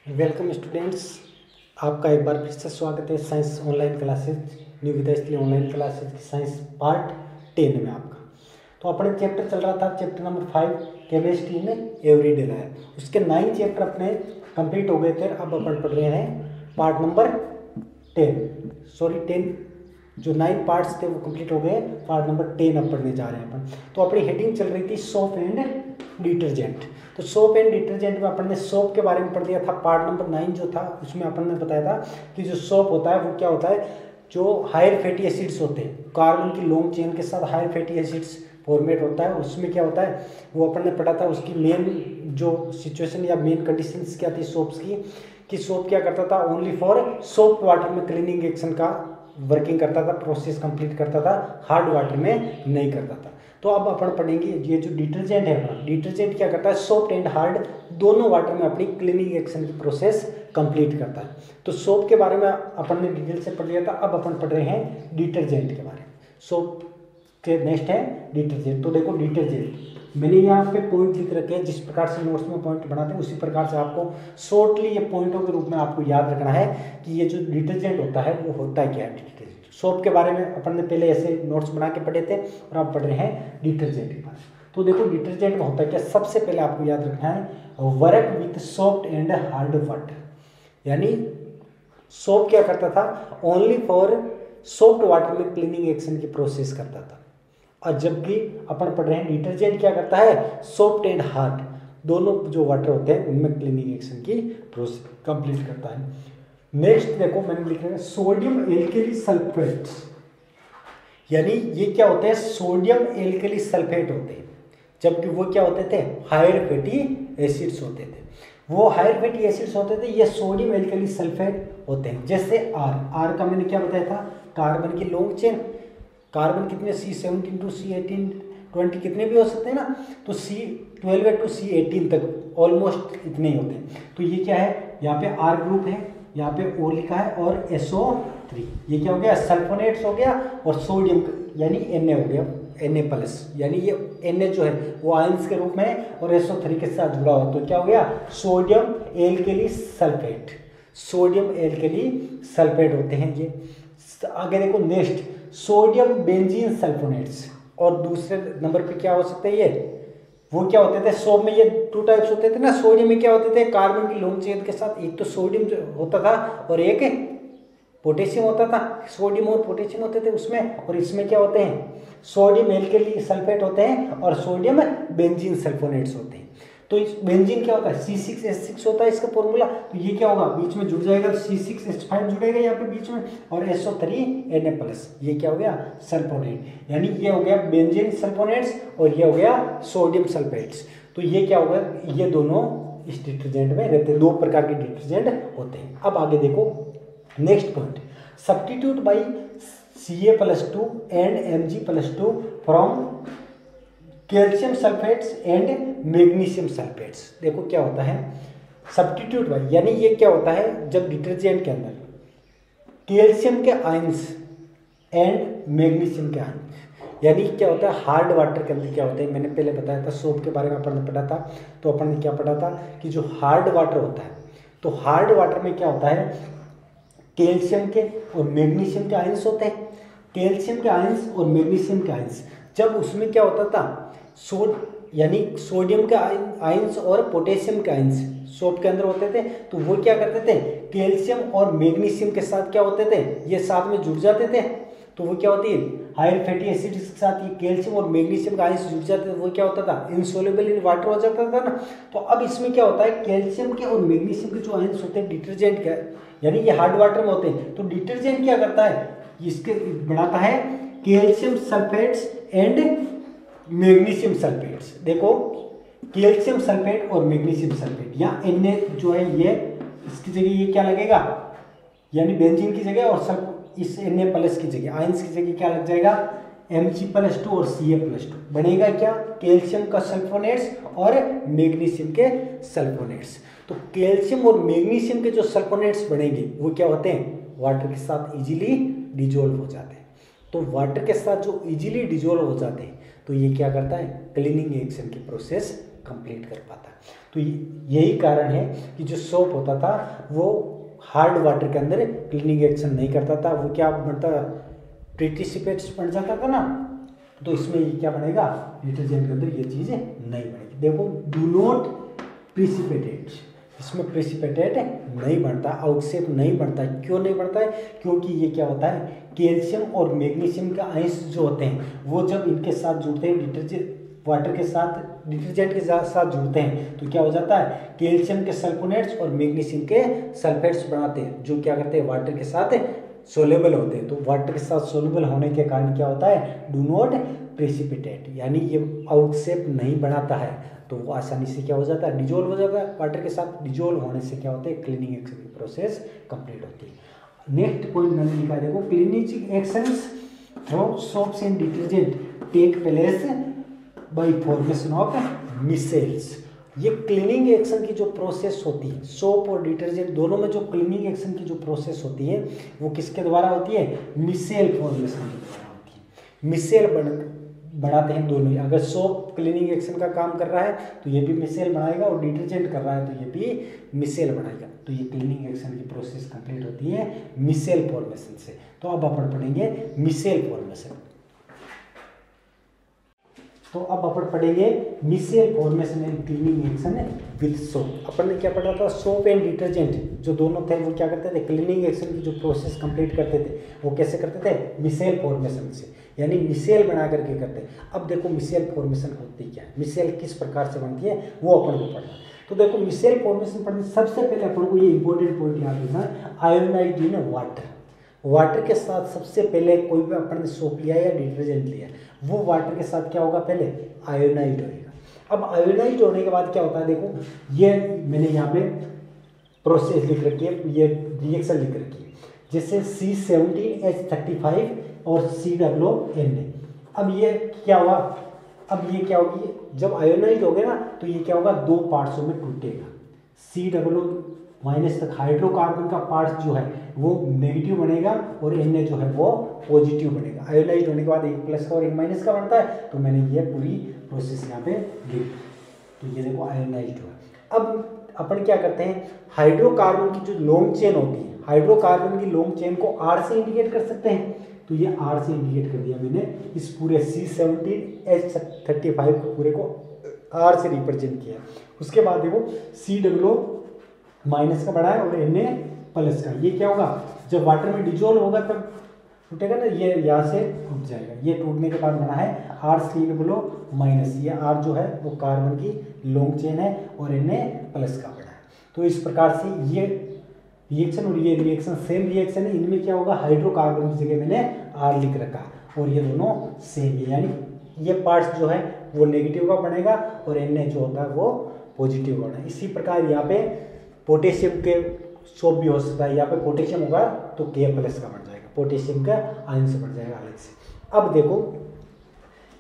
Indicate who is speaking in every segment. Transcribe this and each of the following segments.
Speaker 1: Welcome students, आपका एक बार फिर से स्वागत है साइंस ऑनलाइन क्लासेज न्यू विद्या स्थली ऑनलाइन क्लासेज की साइंस पार्ट 10 में आपका। तो अपने चैप्टर चल रहा था चैप्टर नंबर 5 केमिस्ट्री में एवरीडे लाइफ। उसके 9 चैप्टर अपने कंप्लीट हो गए थे। अब अपन पढ़ रहे हैं पार्ट नंबर 10 जो 9 पार्ट्स थे वो कंप्लीट हो गए। पार्ट नंबर 10 अब पढ़ने जा रहे हैं अपन। तो अपनी हेडिंग चल रही थी सोप एंड डिटर्जेंट। तो सोप एंड डिटर्जेंट में अपन ने सोप के बारे में पढ़ लिया था। पार्ट नंबर 9 जो था उसमें अपन ने बताया था कि जो सोप होता है वो क्या होता है, जो हायर फैटी एसिड्स होते हैं, कार्बन की लॉन्ग चेन के साथ हायर फैटी एसिड्स फॉर्मेट होता है। उसमें क्या होता है वो अपन ने पढ़ा था। उसकी मेन जो सिचुएशन या मेन कंडीशंस क्या थी सोप्स की, कि सोप क्या करता था, ओनली फॉर सोप वाटर में क्लीनिंग एक्शन का वर्किंग करता था, प्रोसेस कंप्लीट करता था, हार्ड वाटर में नहीं करता था। तो अब अपन पढ़ेंगे ये जो डिटर्जेंट है अपना, डिटर्जेंट क्या करता है, सॉफ्ट एंड हार्ड दोनों वाटर में अपनी क्लीनिंग एक्शन की प्रोसेस कंप्लीट करता है। तो सोप के बारे में अपन ने डिटेल से पढ़ लिया था। अब अपन पढ़ रहे हैं डिटर्जेंट के बारे में। सोप के नेक्स्ट है डिटर्जेंट। तो देखो डिटर्जेंट मैंने यहाँ पे पॉइंट लिख रखे हैं, जिस प्रकार से नोट्स में पॉइंट बनाते हैं उसी प्रकार से आपको शॉर्टली ये पॉइंटों के रूप में आपको याद रखना है कि ये जो डिटर्जेंट होता है वो होता है क्या है। डिटर्जेंट सोप के बारे में अपन ने पहले ऐसे नोट्स बना के पढ़े थे और आप पढ़ रहे हैं डिटर्जेंट के बारे में। तो देखो डिटर्जेंट में होता है क्या, सबसे पहले आपको याद रखना है work with soft and hard water. यानी सोप क्या करता था, ओनली फॉर सॉफ्ट वाटर में क्लीनिंग एक्शन की प्रोसेस करता था। और जबकि अपन पढ़ रहे हैं डिटर्जेंट क्या करता है, सॉफ्ट एंड हार्ड दोनों जो वाटर होते हैं उनमें क्लीनिंग एक्शन की प्रोसेस कंप्लीट करता है। नेक्स्ट देखो मैंने लिखा है सोडियम एल्कली सल्फेट। यानी ये क्या होते हैं, सोडियम एल्कली सल्फेट होते हैं, जबकि वो क्या होते थे, हायर फैटी एसिड्स होते थे। वो हायर फैटी एसिड्स होते थे, ये सोडियम एल्कली सल्फेट होते हैं। जैसे आर का मैंने क्या बताया था, कार्बन की लॉन्ग चेन, कार्बन कितने C17 टू C18 20 कितने भी हो सकते हैं ना, तो C12 टू C18 तक ऑलमोस्ट इतने ही होते हैं। तो ये क्या है, यहाँ पे R ग्रुप है, यहाँ पे O लिखा है और SO3, ये क्या हो गया, सल्फोनेट्स हो गया, और सोडियम यानी Na हो गया, Na+, यानी ये Na जो है वो आयंस के रूप में है और SO3 के साथ जुड़ा हुआ, तो क्या हो गया, sodium alkali sulphate. Sodium alkali sulphate होते हैं ये। आगे देखो नेक्स्ट सोडियम बेंजीन सल्फोनेट्स। और दूसरे नंबर पे क्या हो सकते हैं, ये वो क्या होते थे, सोप में ये 2 टाइप्स होते थे ना। सोडियम में क्या होते थे, कार्बन की लॉन्ग चेन के साथ एक तो सोडियम जो होता था और एक पोटेशियम होता था। सोडियम और पोटेशियम होते थे उसमें। और इसमें क्या होते हैं, सोडियम एल्कली सल्फेट होते हैं और सोडियम बेंजीन सल्फोनेट्स होते हैं। तो इस बेंजीन क्या होता है, C6H6 होता है इसका फॉर्मूला। तो ये क्या होगा, बीच में जुड़ जाएगा, C6H5 जुड़ेगा यहाँ पे बीच में, और SO3 Na+, ये क्या हो गया, सल्फोनेट। यानी ये हो गया बेंजीन सल्फोनेट्स और ये हो गया सोडियम सल्फेट्स। तो ये क्या होगा, ये दोनों इस डिटर्जेंट में रहते हैं। 2 प्रकार के डिटर्जेंट होते हैं। अब आगे देखो next point, substitute by Ca+2 and Mg+2 from calcium sulphates and magnesium sulphates. देखो क्या होता है सब्स्टिट्यूट बाई, यानी ये क्या होता है, जब डिटर्जेंट के अंदर कैल्शियम के आयंस एंड मैग्नीशियम के आयंस, यानी क्या होता है हार्ड वाटर के अंदर क्या होता है, मैंने पहले बताया था सोप के बारे में अपन ने पढ़ा था। तो अपन ने क्या पढ़ा था कि जो हार्ड वाटर होता है, तो हार्ड वाटर में क्या होता है, कैल्शियम के और मैग्नीशियम के आयंस होते हैं। कैल्शियम के आयंस और मैग्नीशियम के आयंस, जब उसमें क्या होता था, यानी सोडियम के आयंस और पोटेशियम के आयंस सोप के अंदर होते थे, तो वो क्या करते थे, कैल्शियम और मैग्नीशियम के साथ क्या होते थे, ये साथ में जुड़ जाते थे। तो वो क्या होती है, हायर फैटी एसिड्स के साथ ये कैल्शियम और मैग्नीशियम का आयंस जुड़ जाते थे, वो क्या होता था, इनसोल्युबल इन वाटर हो जाता था ना। तो अब इसमें क्या होता है, कैल्शियम के और मैग्नीशियम के जो आयंस होते हैं डिटर्जेंट के, यानी ये हार्ड वाटर में होते हैं, तो डिटर्जेंट क्या करता है, इसके बनाता है calcium sulphates and magnesium sulphates. देखो कैल्शियम सल्फेट और मैग्नीशियम सल्फेट, यहाँ Na जो है ये इसकी जगह ये क्या लगेगा, यानी बेंजीन की जगह, और इस Na+ की जगह, आयंस की जगह क्या लग जाएगा, Mg+2 और Ca+2 बनेगा क्या, कैल्शियम का सल्फोनेट्स और मैग्नीशियम के सल्फोनेट्स। तो कैल्शियम और मैग्नीशियम के जो सल्फोनेट्स बनेंगे वो क्या होते हैं, वाटर के साथ इजीली डिजोल्व हो जाते हैं। तो वाटर के साथ जो इजीली डिजोल्व हो जाते हैं तो ये क्या करता है, क्लीनिंग एक्शन की प्रोसेस कंप्लीट कर पाता। तो यही कारण है कि जो सोप होता था वो हार्ड वाटर के अंदर क्लीनिंग एक्शन नहीं करता था, वो क्या बनता, प्रिसिपिटेट्स बन जाता था ना, तो इसमें ये क्या बनेगा, डिटर्जेंट के अंदर ये चीज़ नहीं बनेगी। देखो डू नॉट प्रिसिपिटेट, इसमें प्रिसिपिटेट नहीं बनता, आउटसेप नहीं बनता। क्यों नहीं बनता है, क्योंकि ये क्या होता है, कैल्शियम और मैग्नीशियम का अंश जो होते हैं वो जब इनके साथ जुड़ते हैं, डिटर्जेंट वाटर के साथ डिटर्जेंट के साथ जुड़ते हैं तो क्या हो जाता है, कैल्शियम के सल्फोनेट्स और मैग्नीशियम के सल्फेट्स बनाते हैं, जो क्या करते हैं, वाटर के साथ सोलेबल होते हैं। तो वाटर के साथ सोलेबल होने के कारण क्या होता है, डू नॉट प्रेसिपिटेट, यानी ये आउटसेप नहीं बनाता है, तो वो आसानी से क्या हो जाता है, डिजोल्व हो जाता है। वाटर के साथ डिजोल्व होने से क्या होता है, क्लीनिंग एक्शन की प्रोसेस कंप्लीट होती है। नेक्स्ट पॉइंट मैंने लिखा, देखो cleaning actions of soaps and detergent take place by formation of micelles. ये क्लीनिंग एक्शन की जो प्रोसेस होती है, सोप और डिटर्जेंट दोनों में जो क्लीनिंग एक्शन की जो प्रोसेस होती है वो किसके द्वारा होती है, मिसेल फॉर्मेशन के द्वारा होती है। मिसेल बनाते हैं दोनों ही। अगर सोप क्लीनिंग एक्शन का काम कर रहा है तो ये भी मिसेल बनाएगा, और डिटर्जेंट कर रहा है तो ये भी मिसेल बनाएगा। तो ये क्लीनिंग एक्शन की प्रोसेस कंप्लीट होती है मिसेल फॉर्मेशन से। तो अब अपन पढ़ेंगे मिसेल फॉर्मेशन। तो अब अपन पढ़ेंगे micelle formation and cleaning action with soap. अपन ने क्या पढ़ा था, सोप एंड डिटर्जेंट जो दोनों थे वो क्या करते थे, क्लीनिंग एक्शन की जो प्रोसेस कंप्लीट करते थे वो कैसे करते थे, मिसेल फॉर्मेशन से, यानी मिसेल बना करके करते हैं। अब देखो मिसेल फॉर्मेशन होती क्या है, मिसेल किस प्रकार से बनती है वो अपन को पढ़ना। तो देखो मिसेल फॉर्मेशन पढ़ने सबसे पहले अपन को ये इंपॉर्टेंट पॉइंट याद रखना, आयोनाइज्ड इन वाटर। वाटर के साथ सबसे पहले कोई भी अपन ने सोप लिया या डिटर्जेंट लिया, वो वाटर के साथ क्या होगा, पहले आयोनाइज होएगा। अब आयोनाइज होने के बाद क्या होता है, देखो ये मैंने यहाँ पे प्रोसेस लिख रखी है, ये रिएक्शन लिख रखी है, जैसे C17H35 और COONA। अब ये क्या हुआ, अब ये क्या होगी, जब आयोनाइज हो गया ना तो ये क्या होगा, दो पार्ट्सों में टूटेगा। C तक हाइड्रोकार्बन का पार्ट जो है वो नेगेटिव बनेगा और Na जो है वो पॉजिटिव बनेगा। आयोनाइज होने के बाद एक प्लस का और एक माइनस का बनता है, तो मैंने ये पूरी प्रोसेस यहाँ पे लिख, तो ये देखो आयोनाइज हुआ। अब अपन क्या करते हैं, हाइड्रोकार्बन की जो लॉन्ग चेन होती है, हाइड्रोकार्बन की लॉन्ग चेन को R से इंडिकेट कर सकते हैं, तो ये R से इंडिकेट कर दिया मैंने। इस पूरे C17H35 को पूरे को R से रिप्रेजेंट किया। उसके बाद देखो COO माइनस का बड़ा है और Na प्लस का, ये क्या होगा, जब वाटर में डिजोल्व होगा तब टूटेगा ना, ये यहाँ से टूट जाएगा। ये टूटने के बाद बना है R माइनस, ये R जो है वो कार्बन की लॉन्ग चेन है और Na प्लस का बना है। तो इस प्रकार से ये रिएक्शन और ये रिएक्शन सेम रिएक्शन है, इनमें क्या होगा, हाइड्रोकार्बन की जगह मैंने R लिख रखा और ये दोनों सेम है, यानी ये पार्ट्स जो है वो नेगेटिव का बनेगा और Na जो होता है वो पॉजिटिव का बना है। इसी प्रकार यहाँ पे पोटेशियम के सोप भी हो सकता है, यहाँ पे पोटेशियम होगा तो K प्लस का बन जाएगा, पोटेशियम का आयन से बन जाएगा अलग से। अब देखो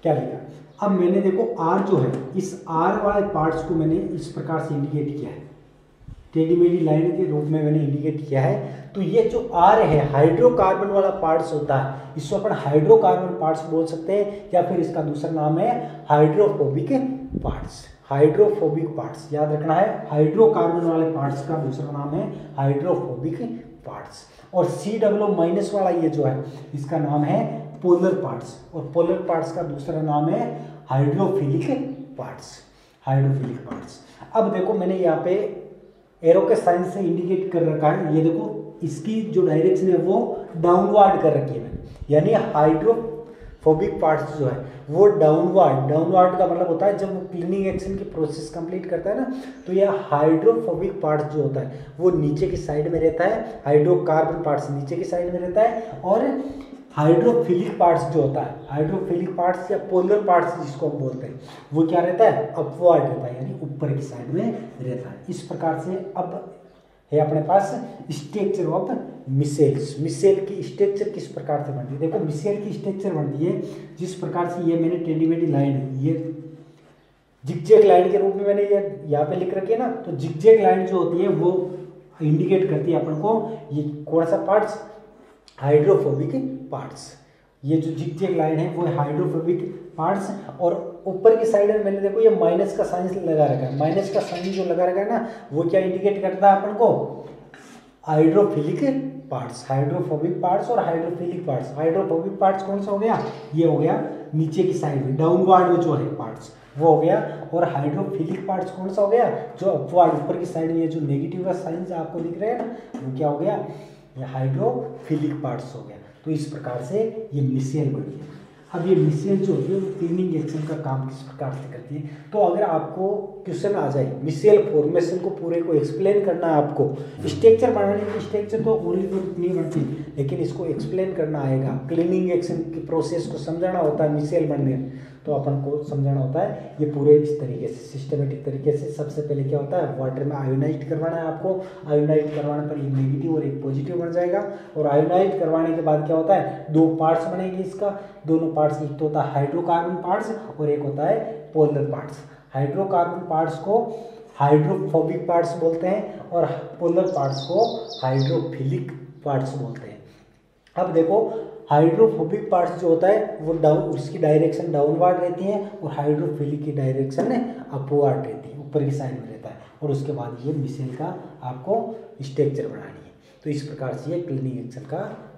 Speaker 1: क्या लिखा, अब मैंने देखो R जो है, इस R वाले पार्ट्स को मैंने इस प्रकार से इंडिकेट किया है, टेढ़ी मेढ़ी लाइन के रूप में मैंने इंडिकेट किया है। तो ये जो R है हाइड्रोकार्बन वाला पार्ट्स होता है, इसको अपन हाइड्रोकार्बन पार्ट्स बोल सकते हैं, या फिर इसका दूसरा नाम है हाइड्रोफोबिक पार्ट्स। हाइड्रोफोबिक पार्ट्स याद रखना है, हाइड्रोकार्बन वाले पार्ट्स का दूसरा नाम है हाइड्रोफोबिक पार्ट्स। और COO माइनस वाला ये जो है इसका नाम है पोलर पार्ट्स, और पोलर पार्ट्स का दूसरा नाम है हाइड्रोफिलिक पार्ट्स, हाइड्रोफिलिक पार्ट्स। अब देखो मैंने यहाँ पे एरो के साइन से इंडिकेट कर रखा है, ये देखो इसकी जो डायरेक्शन है वो डाउनवर्ड कर रखी है मैंने, यानी हाइड्रोफोबिक पार्ट्स जो है वो डाउनवर्ड का मतलब होता है जब वो क्लीनिंग एक्शन की प्रोसेस कंप्लीट करता है ना, तो यह हाइड्रोफोबिक पार्ट जो होता है वो नीचे की साइड में रहता है, हाइड्रोकार्बन पार्ट्स नीचे की साइड में रहता है, और हाइड्रोफिलिक पार्ट्स जो होता है, हाइड्रोफिलिक पार्ट्स या पोलर पार्ट्स जिसको हम बोलते हैं, वो क्या रहता है, अपवर्ड रहता है, यानी ऊपर की साइड में रहता है। इस प्रकार से अब है अपने पास स्ट्रक्चर ऑफ मिसेल्स। मिसेल की स्ट्रक्चर किस प्रकार से बनती है, देखो मिसेल की स्ट्रक्चर बनती है जिस प्रकार से, ये मैंने टेढ़ी मेढ़ी लाइन, ये जिगजैग लाइन के रूप में मैंने ये यहाँ पे लिख रखी है ना, तो जिगजैग लाइन जो होती है वो इंडिकेट करती है अपन को ये कौन सा पार्ट्स, हाइड्रोफोबिक पार्ट्स। ये जो जिगजैग लाइन है वो हाइड्रोफोबिक पार्ट्स, और ऊपर की साइड में मैंने देखो ये माइनस का साइन लगा रखा है, माइनस का साइन जो लगा रखा है ना वो क्या इंडिकेट करता है अपन को, हाइड्रोफिलिक पार्ट्स, हाइड्रोफोबिक पार्ट्स और हाइड्रोफिलिक पार्ट्स। हाइड्रोफोबिक पार्ट्स कौन सा हो गया, ये हो गया नीचे की साइड में डाउनवर्ड में जो है पार्ट्स वो हो गया, और हाइड्रोफिलिक पार्ट्स कौन सा हो गया, जो अपवर्ड ऊपर की साइड में ये जो नेगेटिव का साइन आपको दिख रहे हैं ना वो क्या हो गया, ये हाइड्रोफिलिक पार्ट्स हो गया। तो इस प्रकार से ये मिसेल बनी है। अब ये मिसेल जो होती है वो क्लीनिंग एक्शन का काम किस प्रकार से करती है। तो अगर आपको क्वेश्चन आ जाए मिसेल फॉर्मेशन को पूरे को एक्सप्लेन करना है आपको, स्ट्रक्चर बनाने की, स्ट्रक्चर तो ओनली तो नहीं बनती लेकिन इसको एक्सप्लेन करना आएगा, क्लीनिंग एक्शन की प्रोसेस को समझाना होता है मिसेल बनने, तो अपन को समझाना होता है ये पूरे इस तरीके से सिस्टमेटिक तरीके से। सबसे पहले क्या होता है, वाटर में आयोनाइज करवाना है आपको, आयोनाइज करवाने पर एक नेगेटिव और एक पॉजिटिव बन जाएगा, और आयोनाइज करवाने के बाद क्या होता है, दो पार्ट्स बनेंगे इसका, दोनों पार्ट्स एक तो होता है हाइड्रोकार्बन पार्ट्स और एक होता है पोलर पार्ट्स। हाइड्रोकार्बन पार्ट्स को हाइड्रोफोबिक पार्ट्स बोलते हैं और पोलर पार्ट्स को हाइड्रोफिलिक पार्ट्स बोलते हैं। अब देखो हाइड्रोफोबिक पार्ट्स जो होता है वो डाउन, उसकी डायरेक्शन डाउनवर्ड रहती है और हाइड्रोफिलिक की डायरेक्शन अपवर्ड रहती है, ऊपर की साइड में रहता है। और उसके बाद ये मिसेल का आपको स्ट्रक्चर बनानी है। तो इस प्रकार से ये क्लीनिंग एक्शन का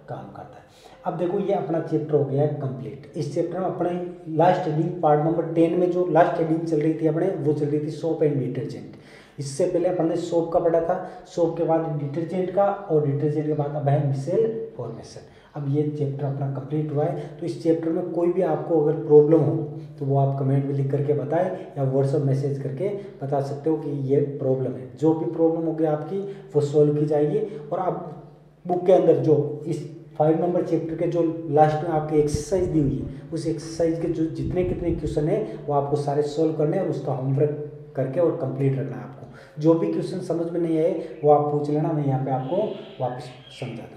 Speaker 1: काम करता है। अब देखो ये अपना चैप्टर हो गया है कंप्लीट। इस चैप्टर में अपने लास्ट हेडिंग पार्ट नंबर 10 में जो लास्ट हेडिंग चल रही थी अपने, वो चल रही थी सोप एंड डिटर्जेंट। इससे पहले अपन ने सोप का पढ़ा था, सोप के बाद डिटर्जेंट का, और डिटर्जेंट के बाद अब है मिसेल फॉर्मेशन। अब ये चैप्टर अपना कंप्लीट हुआ है। तो इस चैप्टर में कोई भी आपको अगर प्रॉब्लम हो तो वो आप कमेंट में लिख करके बताएं या व्हाट्सअप मैसेज करके बता सकते हो कि ये प्रॉब्लम है। जो भी प्रॉब्लम होगी आपकी वो सॉल्व की जाएगी। और अब बुक के अंदर जो इस 5 नंबर चैप्टर के जो लास्ट में आपकी एक्सरसाइज दी हुई है, उस एक्सरसाइज के जो जितने कितने क्वेश्चन है वो आपको सारे सॉल्व करने हैं और उसका होमवर्क करके और कंप्लीट रखना है आपको। जो भी क्वेश्चन समझ में नहीं आए वो आप पूछ लेना, मैं यहाँ पे आपको वापस समझा दूँगा।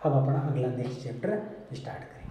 Speaker 1: अब अपना अगला नेक्स्ट चैप्टर स्टार्ट करें।